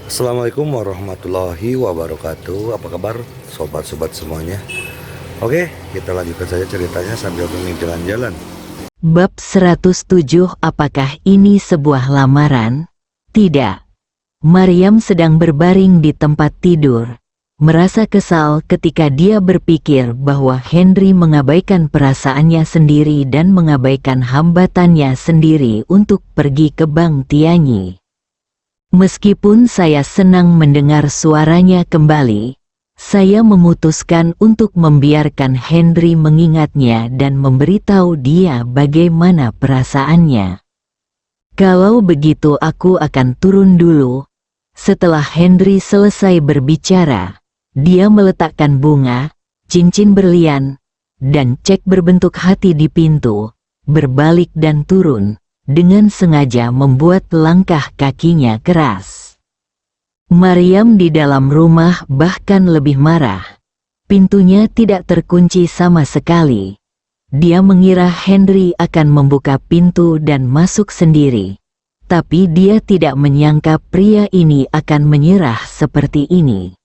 Assalamualaikum warahmatullahi wabarakatuh. Apa kabar sobat-sobat semuanya? Oke, kita lanjutkan saja ceritanya sambil jalan-jalan. Bab 107. Apakah ini sebuah lamaran? Tidak. Maryam sedang berbaring di tempat tidur, merasa kesal ketika dia berpikir bahwa Henry mengabaikan perasaannya sendiri dan mengabaikan hambatannya sendiri untuk pergi ke Bang Tianyi. Meskipun saya senang mendengar suaranya kembali, saya memutuskan untuk membiarkan Henry mengingatnya dan memberitahu dia bagaimana perasaannya. Kalau begitu aku akan turun dulu. Setelah Henry selesai berbicara, dia meletakkan bunga, cincin berlian, dan cek berbentuk hati di pintu, berbalik dan turun, dengan sengaja membuat langkah kakinya keras. Maryam di dalam rumah bahkan lebih marah. Pintunya tidak terkunci sama sekali. Dia mengira Henry akan membuka pintu dan masuk sendiri. Tapi dia tidak menyangka pria ini akan menyerah seperti ini.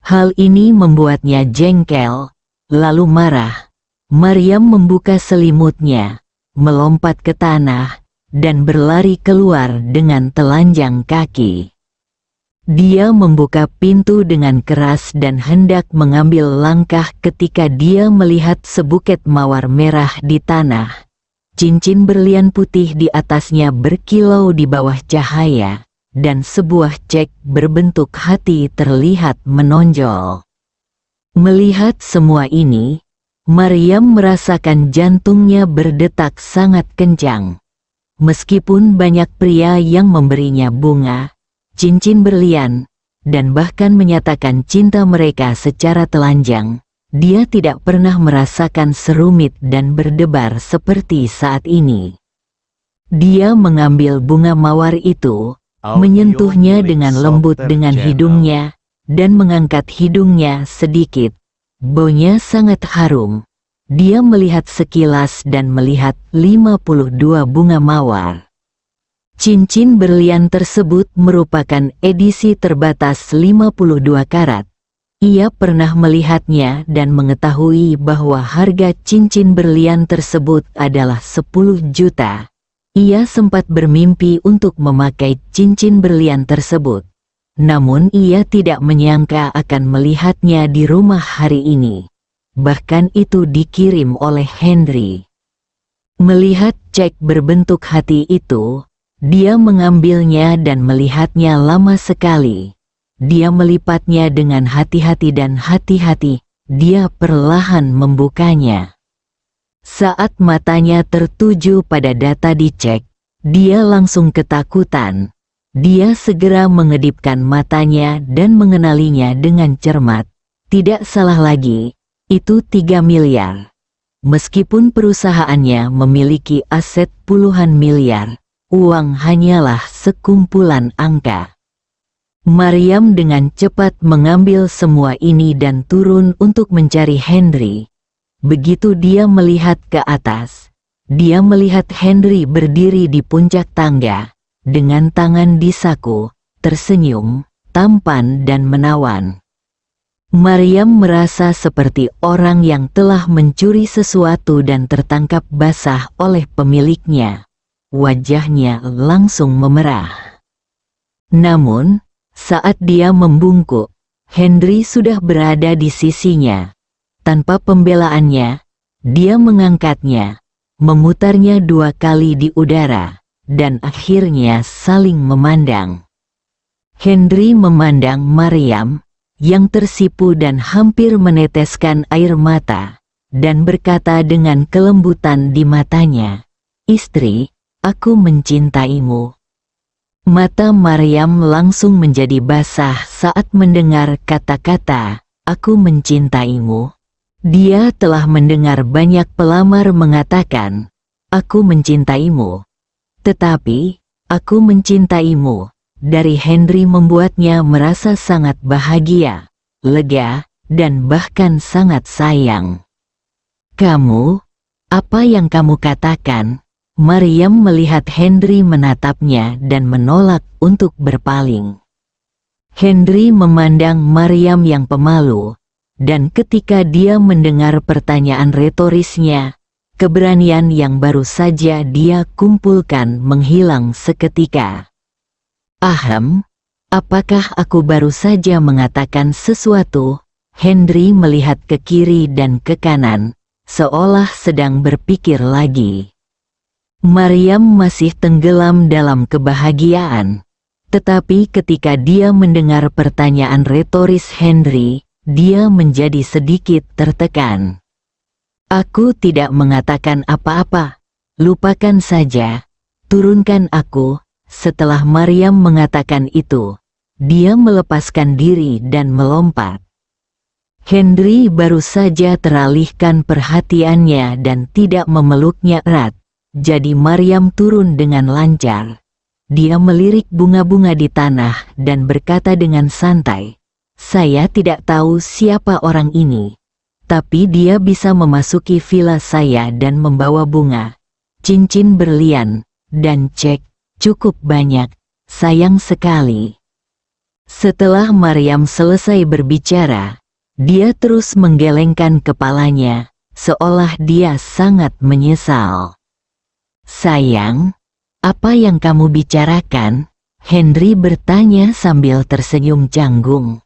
Hal ini membuatnya jengkel, lalu marah. Maryam membuka selimutnya, melompat ke tanah, dan berlari keluar dengan telanjang kaki. Dia membuka pintu dengan keras dan hendak mengambil langkah ketika dia melihat sebuket mawar merah di tanah. Cincin berlian putih di atasnya berkilau di bawah cahaya, dan sebuah cek berbentuk hati terlihat menonjol. Melihat semua ini, Maryam merasakan jantungnya berdetak sangat kencang. Meskipun banyak pria yang memberinya bunga, cincin berlian, dan bahkan menyatakan cinta mereka secara telanjang, dia tidak pernah merasakan serumit dan berdebar seperti saat ini. Dia mengambil bunga mawar itu, menyentuhnya dengan lembut dengan hidungnya, dan mengangkat hidungnya sedikit. Baunya sangat harum. Dia melihat sekilas dan melihat 52 bunga mawar. Cincin berlian tersebut merupakan edisi terbatas 52 karat. Ia pernah melihatnya dan mengetahui bahwa harga cincin berlian tersebut adalah 10 juta. Ia sempat bermimpi untuk memakai cincin berlian tersebut. Namun ia tidak menyangka akan melihatnya di rumah hari ini. Bahkan itu dikirim oleh Henry. Melihat cek berbentuk hati itu, dia mengambilnya dan melihatnya lama sekali. Dia melipatnya dengan hati-hati dan hati-hati, dia perlahan membukanya. Saat matanya tertuju pada data dicek, dia langsung ketakutan. Dia segera mengedipkan matanya dan mengenalinya dengan cermat. Tidak salah lagi, itu 3 miliar. Meskipun perusahaannya memiliki aset puluhan miliar, uang hanyalah sekumpulan angka. Maryam dengan cepat mengambil semua ini dan turun untuk mencari Henry. Begitu dia melihat ke atas, dia melihat Henry berdiri di puncak tangga, dengan tangan di saku, tersenyum, tampan dan menawan. Maryam merasa seperti orang yang telah mencuri sesuatu dan tertangkap basah oleh pemiliknya. Wajahnya langsung memerah. Namun, saat dia membungkuk, Henry sudah berada di sisinya. Tanpa pembelaannya, dia mengangkatnya, memutarnya 2 kali di udara, dan akhirnya saling memandang. Henry memandang Maryam, yang tersipu dan hampir meneteskan air mata, dan berkata dengan kelembutan di matanya, "Istri, aku mencintaimu." Mata Maryam langsung menjadi basah saat mendengar kata-kata, "Aku mencintaimu." Dia telah mendengar banyak pelamar mengatakan, "Aku mencintaimu." Tetapi, "Aku mencintaimu," dari Henry membuatnya merasa sangat bahagia, lega, dan bahkan sangat sayang. "Kamu? Apa yang kamu katakan?" Maryam melihat Henry menatapnya dan menolak untuk berpaling. Henry memandang Maryam yang pemalu, dan ketika dia mendengar pertanyaan retorisnya, keberanian yang baru saja dia kumpulkan menghilang seketika. "Ahem, apakah aku baru saja mengatakan sesuatu?" Henry melihat ke kiri dan ke kanan, seolah sedang berpikir lagi. Maryam masih tenggelam dalam kebahagiaan, tetapi ketika dia mendengar pertanyaan retoris Henry, dia menjadi sedikit tertekan. "Aku tidak mengatakan apa-apa, lupakan saja, turunkan aku." Setelah Maryam mengatakan itu, dia melepaskan diri dan melompat. Henry baru saja teralihkan perhatiannya dan tidak memeluknya erat, jadi Maryam turun dengan lancar. Dia melirik bunga-bunga di tanah dan berkata dengan santai, "Saya tidak tahu siapa orang ini, tapi dia bisa memasuki villa saya dan membawa bunga, cincin berlian, dan cek. Cukup banyak, sayang sekali." Setelah Maryam selesai berbicara, dia terus menggelengkan kepalanya, seolah dia sangat menyesal. "Sayang, apa yang kamu bicarakan?" Henry bertanya sambil tersenyum canggung.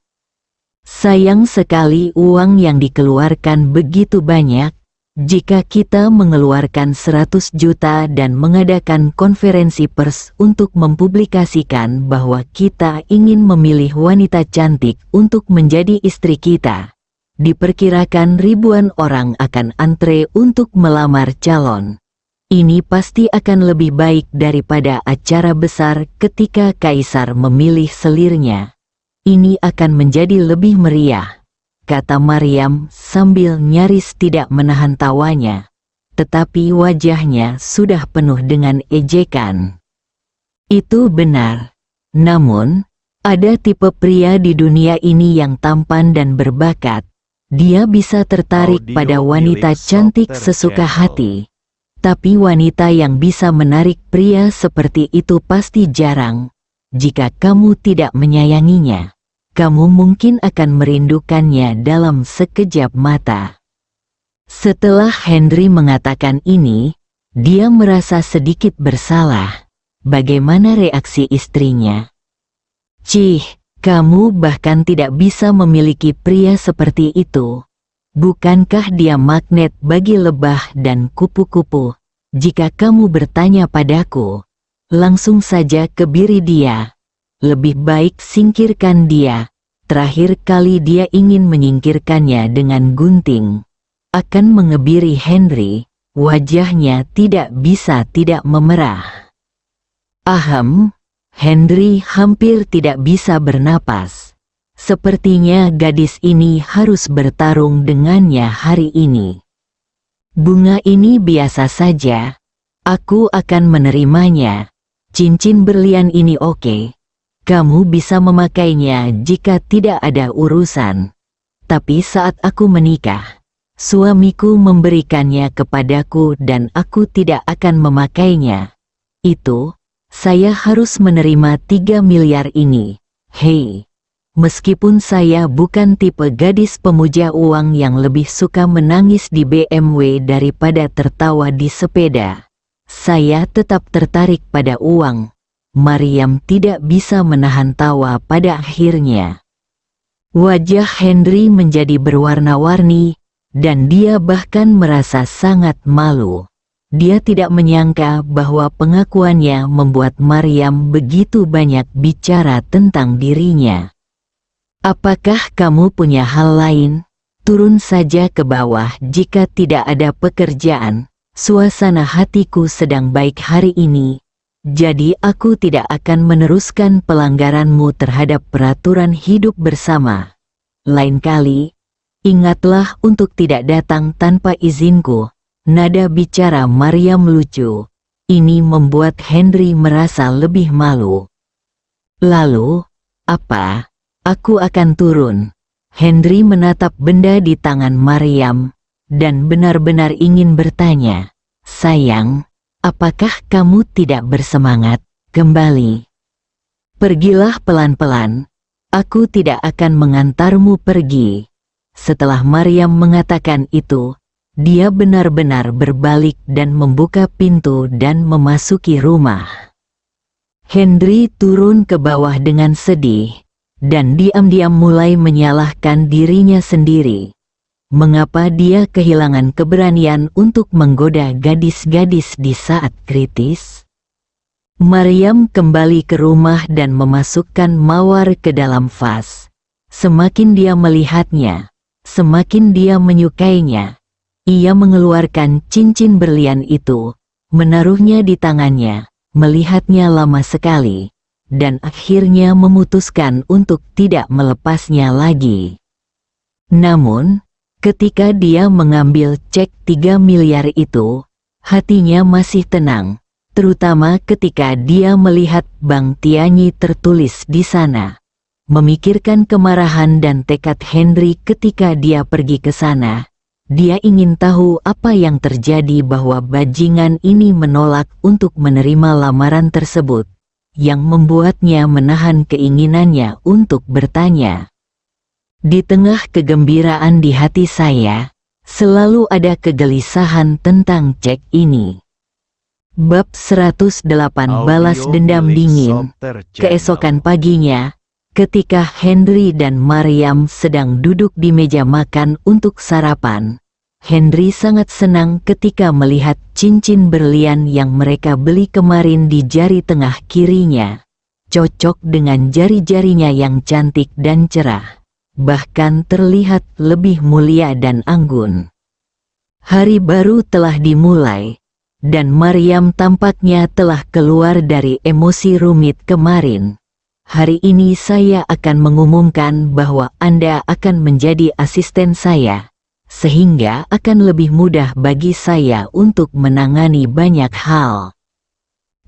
"Sayang sekali uang yang dikeluarkan begitu banyak. Jika kita mengeluarkan 100 juta dan mengadakan konferensi pers untuk mempublikasikan bahwa kita ingin memilih wanita cantik untuk menjadi istri kita, diperkirakan ribuan orang akan antre untuk melamar calon. Ini pasti akan lebih baik daripada acara besar ketika kaisar memilih selirnya. Ini akan menjadi lebih meriah," kata Maryam sambil nyaris tidak menahan tawanya, tetapi wajahnya sudah penuh dengan ejekan. "Itu benar. Namun, ada tipe pria di dunia ini yang tampan dan berbakat. Dia bisa tertarik pada wanita cantik sesuka hati. Tapi wanita yang bisa menarik pria seperti itu pasti jarang. Jika kamu tidak menyayanginya, kamu mungkin akan merindukannya dalam sekejap mata." Setelah Henry mengatakan ini, dia merasa sedikit bersalah. Bagaimana reaksi istrinya? "Cih, kamu bahkan tidak bisa memiliki pria seperti itu. Bukankah dia magnet bagi lebah dan kupu-kupu? Jika kamu bertanya padaku, langsung saja kebiri dia. Lebih baik singkirkan dia. Terakhir kali dia ingin menyingkirkannya dengan gunting." Akan mengebiri Henry, wajahnya tidak bisa tidak memerah. "Ahem." Henry hampir tidak bisa bernapas. Sepertinya gadis ini harus bertarung dengannya hari ini. "Bunga ini biasa saja. Aku akan menerimanya. Cincin berlian ini oke. Kamu bisa memakainya jika tidak ada urusan. Tapi saat aku menikah, suamiku memberikannya kepadaku dan aku tidak akan memakainya. Itu, saya harus menerima 3 miliar ini. Hei, meskipun saya bukan tipe gadis pemuja uang yang lebih suka menangis di BMW daripada tertawa di sepeda, saya tetap tertarik pada uang." Maryam tidak bisa menahan tawa pada akhirnya. Wajah Henry menjadi berwarna-warni, dan dia bahkan merasa sangat malu. Dia tidak menyangka bahwa pengakuannya membuat Maryam begitu banyak bicara tentang dirinya. "Apakah kamu punya hal lain? Turun saja ke bawah jika tidak ada pekerjaan. Suasana hatiku sedang baik hari ini. Jadi aku tidak akan meneruskan pelanggaranmu terhadap peraturan hidup bersama. Lain kali, ingatlah untuk tidak datang tanpa izinku." Nada bicara Maryam lucu. Ini membuat Henry merasa lebih malu. "Lalu, apa? Aku akan turun." Henry menatap benda di tangan Maryam, dan benar-benar ingin bertanya, "Sayang, apakah kamu tidak bersemangat kembali? Pergilah pelan-pelan. Aku tidak akan mengantarmu pergi. Setelah Maryam mengatakan itu, dia benar-benar berbalik dan membuka pintu dan memasuki rumah. Henry turun ke bawah dengan sedih, dan diam-diam mulai menyalahkan dirinya sendiri. Mengapa dia kehilangan keberanian untuk menggoda gadis-gadis di saat kritis? Maryam kembali ke rumah dan memasukkan mawar ke dalam vas. Semakin dia melihatnya, semakin dia menyukainya. Ia mengeluarkan cincin berlian itu, menaruhnya di tangannya, melihatnya lama sekali, dan akhirnya memutuskan untuk tidak melepasnya lagi. Namun, ketika dia mengambil cek 3 miliar itu, hatinya masih tenang. Terutama ketika dia melihat Bang Tianyi tertulis di sana. Memikirkan kemarahan dan tekad Henry ketika dia pergi ke sana. Dia ingin tahu apa yang terjadi bahwa bajingan ini menolak untuk menerima lamaran tersebut, yang membuatnya menahan keinginannya untuk bertanya. Di tengah kegembiraan di hati saya, selalu ada kegelisahan tentang cek ini. Bab 108 Balas Dendam Dingin. Keesokan paginya, ketika Henry dan Maryam sedang duduk di meja makan untuk sarapan, Henry sangat senang ketika melihat cincin berlian yang mereka beli kemarin di jari tengah kirinya. Cocok dengan jari-jarinya yang cantik dan cerah, bahkan terlihat lebih mulia dan anggun. Hari baru telah dimulai, dan Maryam tampaknya telah keluar dari emosi rumit kemarin. Hari ini saya akan mengumumkan bahwa Anda akan menjadi asisten saya, sehingga akan lebih mudah bagi saya untuk menangani banyak hal.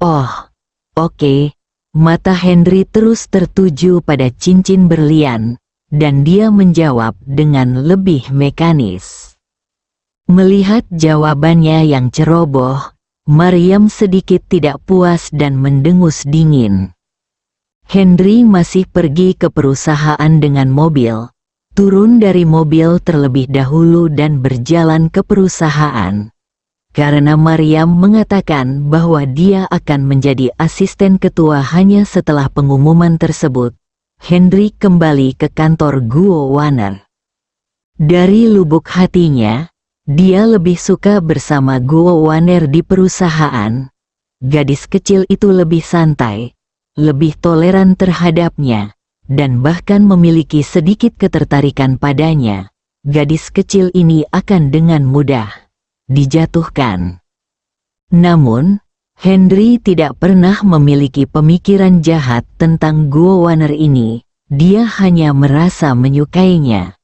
Oh, oke. Mata Henry terus tertuju pada cincin berlian, dan dia menjawab dengan lebih mekanis. Melihat jawabannya yang ceroboh, Maryam sedikit tidak puas dan mendengus dingin. Henry masih pergi ke perusahaan dengan mobil, turun dari mobil terlebih dahulu dan berjalan ke perusahaan. Karena Maryam mengatakan bahwa dia akan menjadi asisten ketua hanya setelah pengumuman tersebut, Henry kembali ke kantor Guo Warner. Dari lubuk hatinya, dia lebih suka bersama Guo Warner di perusahaan. Gadis kecil itu lebih santai, lebih toleran terhadapnya, dan bahkan memiliki sedikit ketertarikan padanya. Gadis kecil ini akan dengan mudah dijatuhkan. Namun, Henry tidak pernah memiliki pemikiran jahat tentang Guo Warner ini. Dia hanya merasa menyukainya.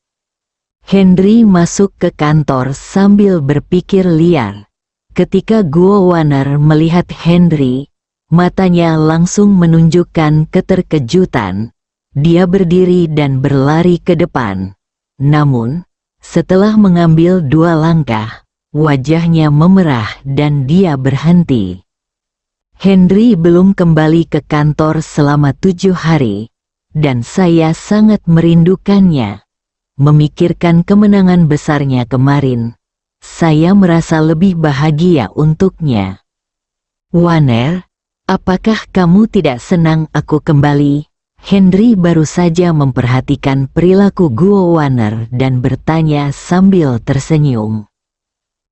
Henry masuk ke kantor sambil berpikir liar. Ketika Guo Warner melihat Henry, matanya langsung menunjukkan keterkejutan. Dia berdiri dan berlari ke depan. Namun, setelah mengambil 2 langkah, wajahnya memerah dan dia berhenti. Henry belum kembali ke kantor selama 7 hari, dan saya sangat merindukannya. Memikirkan kemenangan besarnya kemarin, saya merasa lebih bahagia untuknya. Warner, apakah kamu tidak senang aku kembali? Henry baru saja memperhatikan perilaku Guo Warner dan bertanya sambil tersenyum.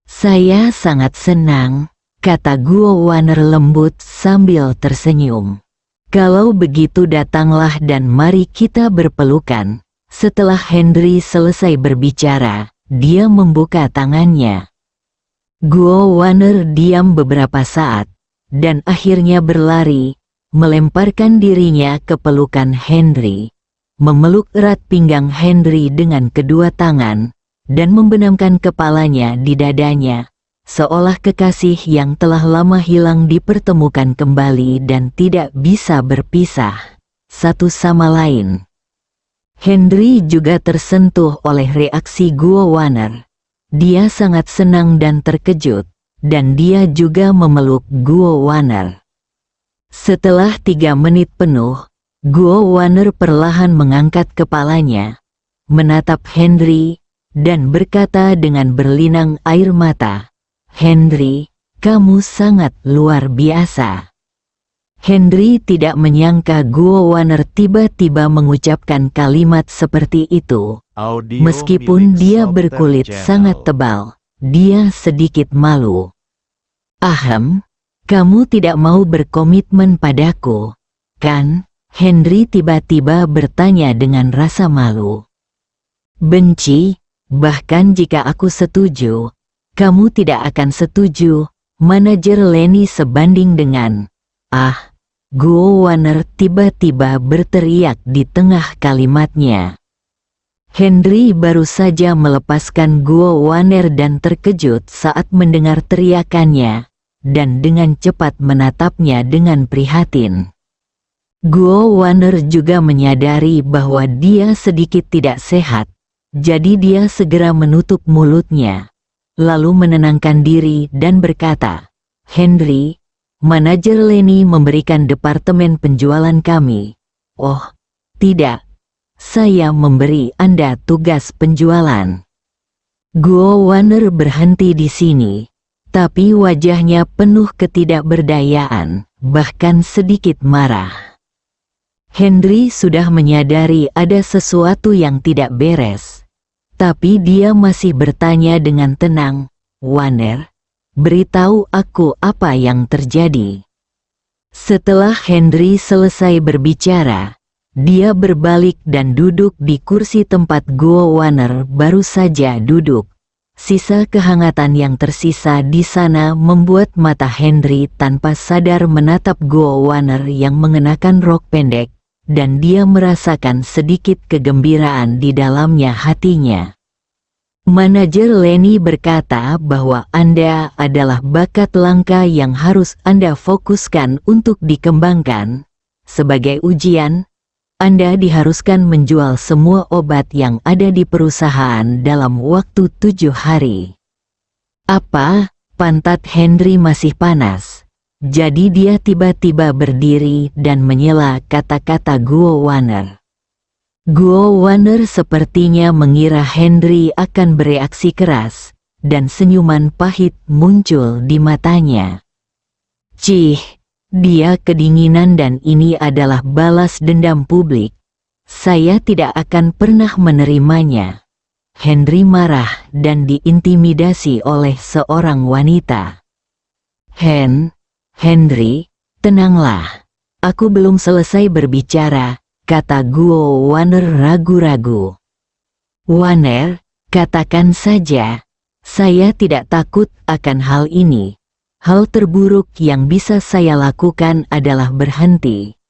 Saya sangat senang, kata Guo Warner lembut sambil tersenyum. Kalau begitu datanglah dan mari kita berpelukan. Setelah Henry selesai berbicara, dia membuka tangannya. Guo Warner diam beberapa saat, dan akhirnya berlari, melemparkan dirinya ke pelukan Henry, memeluk erat pinggang Henry dengan kedua tangan, dan membenamkan kepalanya di dadanya, seolah kekasih yang telah lama hilang dipertemukan kembali dan tidak bisa berpisah satu sama lain. Henry juga tersentuh oleh reaksi Guo Warner. Dia sangat senang dan terkejut, dan dia juga memeluk Guo Warner. Setelah 3 menit penuh, Guo Wanner perlahan mengangkat kepalanya, menatap Henry, dan berkata dengan berlinang air mata, "Henry, kamu sangat luar biasa." Henry tidak menyangka Guo Wanner tiba-tiba mengucapkan kalimat seperti itu. Audio Meskipun milik dia Soft berkulit Channel. sangat tebal, dia sedikit malu. "Ahem, kamu tidak mau berkomitmen padaku, kan?" Henry tiba-tiba bertanya dengan rasa malu. "Benci, bahkan jika aku setuju, kamu tidak akan setuju." Manajer Lenny sebanding dengan, "Ah." Guo Wanner tiba-tiba berteriak di tengah kalimatnya. Henry baru saja melepaskan Guo Wanner dan terkejut saat mendengar teriakannya, dan dengan cepat menatapnya dengan prihatin. Guo Wanner juga menyadari bahwa dia sedikit tidak sehat, jadi dia segera menutup mulutnya, lalu menenangkan diri dan berkata, "Henry, manajer Lenny memberikan departemen penjualan kami." "Oh, tidak. Saya memberi Anda tugas penjualan." Guo Wanner berhenti di sini, tapi wajahnya penuh ketidakberdayaan, bahkan sedikit marah. Henry sudah menyadari ada sesuatu yang tidak beres, tapi dia masih bertanya dengan tenang, "Wanner, beritahu aku apa yang terjadi." Setelah Henry selesai berbicara, dia berbalik dan duduk di kursi tempat Guo Wanner baru saja duduk. Sisa kehangatan yang tersisa di sana membuat mata Henry tanpa sadar menatap Guo Wanner yang mengenakan rok pendek, dan dia merasakan sedikit kegembiraan di dalamnya hatinya. Manajer Lenny berkata bahwa Anda adalah bakat langka yang harus Anda fokuskan untuk dikembangkan. Sebagai ujian, Anda diharuskan menjual semua obat yang ada di perusahaan dalam waktu 7 hari. "Apa?" Pantat Henry masih panas. Jadi dia tiba-tiba berdiri dan menyela kata-kata Guo Wanner. Guo Wanner sepertinya mengira Henry akan bereaksi keras, dan senyuman pahit muncul di matanya. "Cih, dia kedinginan dan ini adalah balas dendam publik. Saya tidak akan pernah menerimanya." Henry marah dan diintimidasi oleh seorang wanita. Henry, tenanglah. Aku belum selesai berbicara," kata Guo Wanner ragu-ragu. "Wanner, katakan saja. Saya tidak takut akan hal ini. Hal terburuk yang bisa saya lakukan adalah berhenti.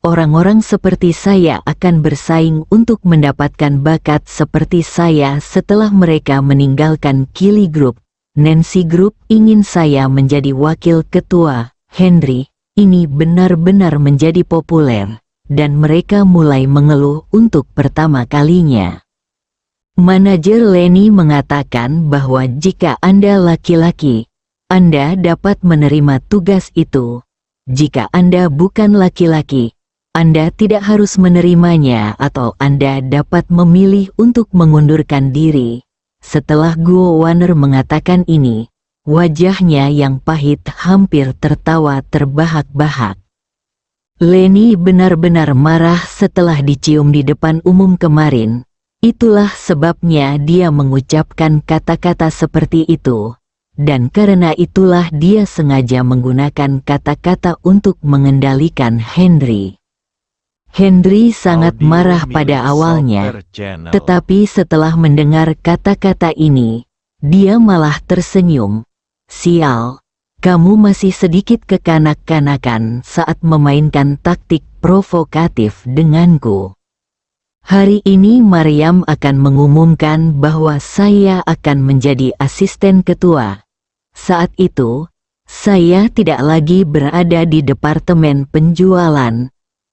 Orang-orang seperti saya akan bersaing untuk mendapatkan bakat seperti saya setelah mereka meninggalkan Kili Group. Nancy Group ingin saya menjadi wakil ketua. Henry, ini benar-benar menjadi populer, dan mereka mulai mengeluh untuk pertama kalinya." Manajer Lenny mengatakan bahwa jika Anda laki-laki, Anda dapat menerima tugas itu. Jika Anda bukan laki-laki, Anda tidak harus menerimanya atau Anda dapat memilih untuk mengundurkan diri. Setelah Guo Wanner mengatakan ini, wajahnya yang pahit hampir tertawa terbahak-bahak. Lenny benar-benar marah setelah dicium di depan umum kemarin. Itulah sebabnya dia mengucapkan kata-kata seperti itu. Dan karena itulah dia sengaja menggunakan kata-kata untuk mengendalikan Henry. Henry sangat Audio marah milik pada awalnya, Soft Channel. tetapi setelah mendengar kata-kata ini, dia malah tersenyum. "Sial, kamu masih sedikit kekanak-kanakan saat memainkan taktik provokatif denganku. Hari ini Maryam akan mengumumkan bahwa saya akan menjadi asisten ketua. Saat itu, saya tidak lagi berada di departemen penjualan.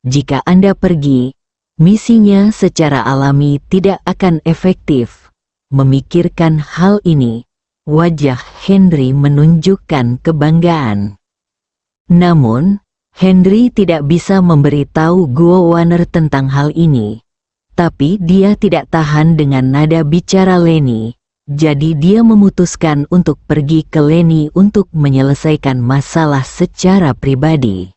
Jika Anda pergi, misinya secara alami tidak akan efektif." Memikirkan hal ini, wajah Henry menunjukkan kebanggaan. Namun, Henry tidak bisa memberitahu Guo Waner tentang hal ini. Tapi dia tidak tahan dengan nada bicara Leni. Jadi dia memutuskan untuk pergi ke Leni untuk menyelesaikan masalah secara pribadi.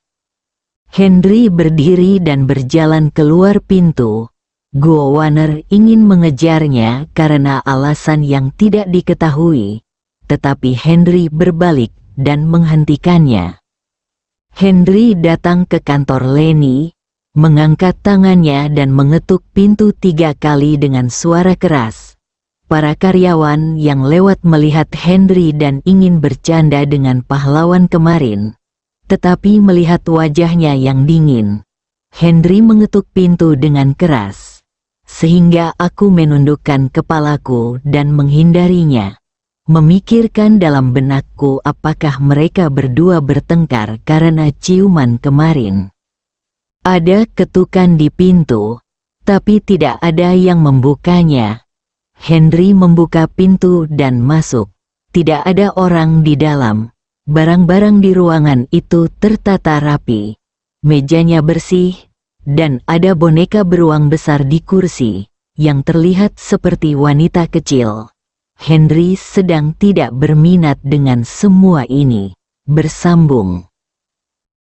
Henry berdiri dan berjalan keluar pintu. Guo Waner ingin mengejarnya karena alasan yang tidak diketahui. Tetapi Henry berbalik dan menghentikannya. Henry datang ke kantor Leni, mengangkat tangannya dan mengetuk pintu 3 kali dengan suara keras. Para karyawan yang lewat melihat Henry dan ingin bercanda dengan pahlawan kemarin. Tetapi melihat wajahnya yang dingin, Henry mengetuk pintu dengan keras. Sehingga aku menundukkan kepalaku dan menghindarinya. Memikirkan dalam benakku apakah mereka berdua bertengkar karena ciuman kemarin. Ada ketukan di pintu, tapi tidak ada yang membukanya. Henry membuka pintu dan masuk. Tidak ada orang di dalam. Barang-barang di ruangan itu tertata rapi. Mejanya bersih, dan ada boneka beruang besar di kursi, yang terlihat seperti wanita kecil. Henry sedang tidak berminat dengan semua ini. Bersambung.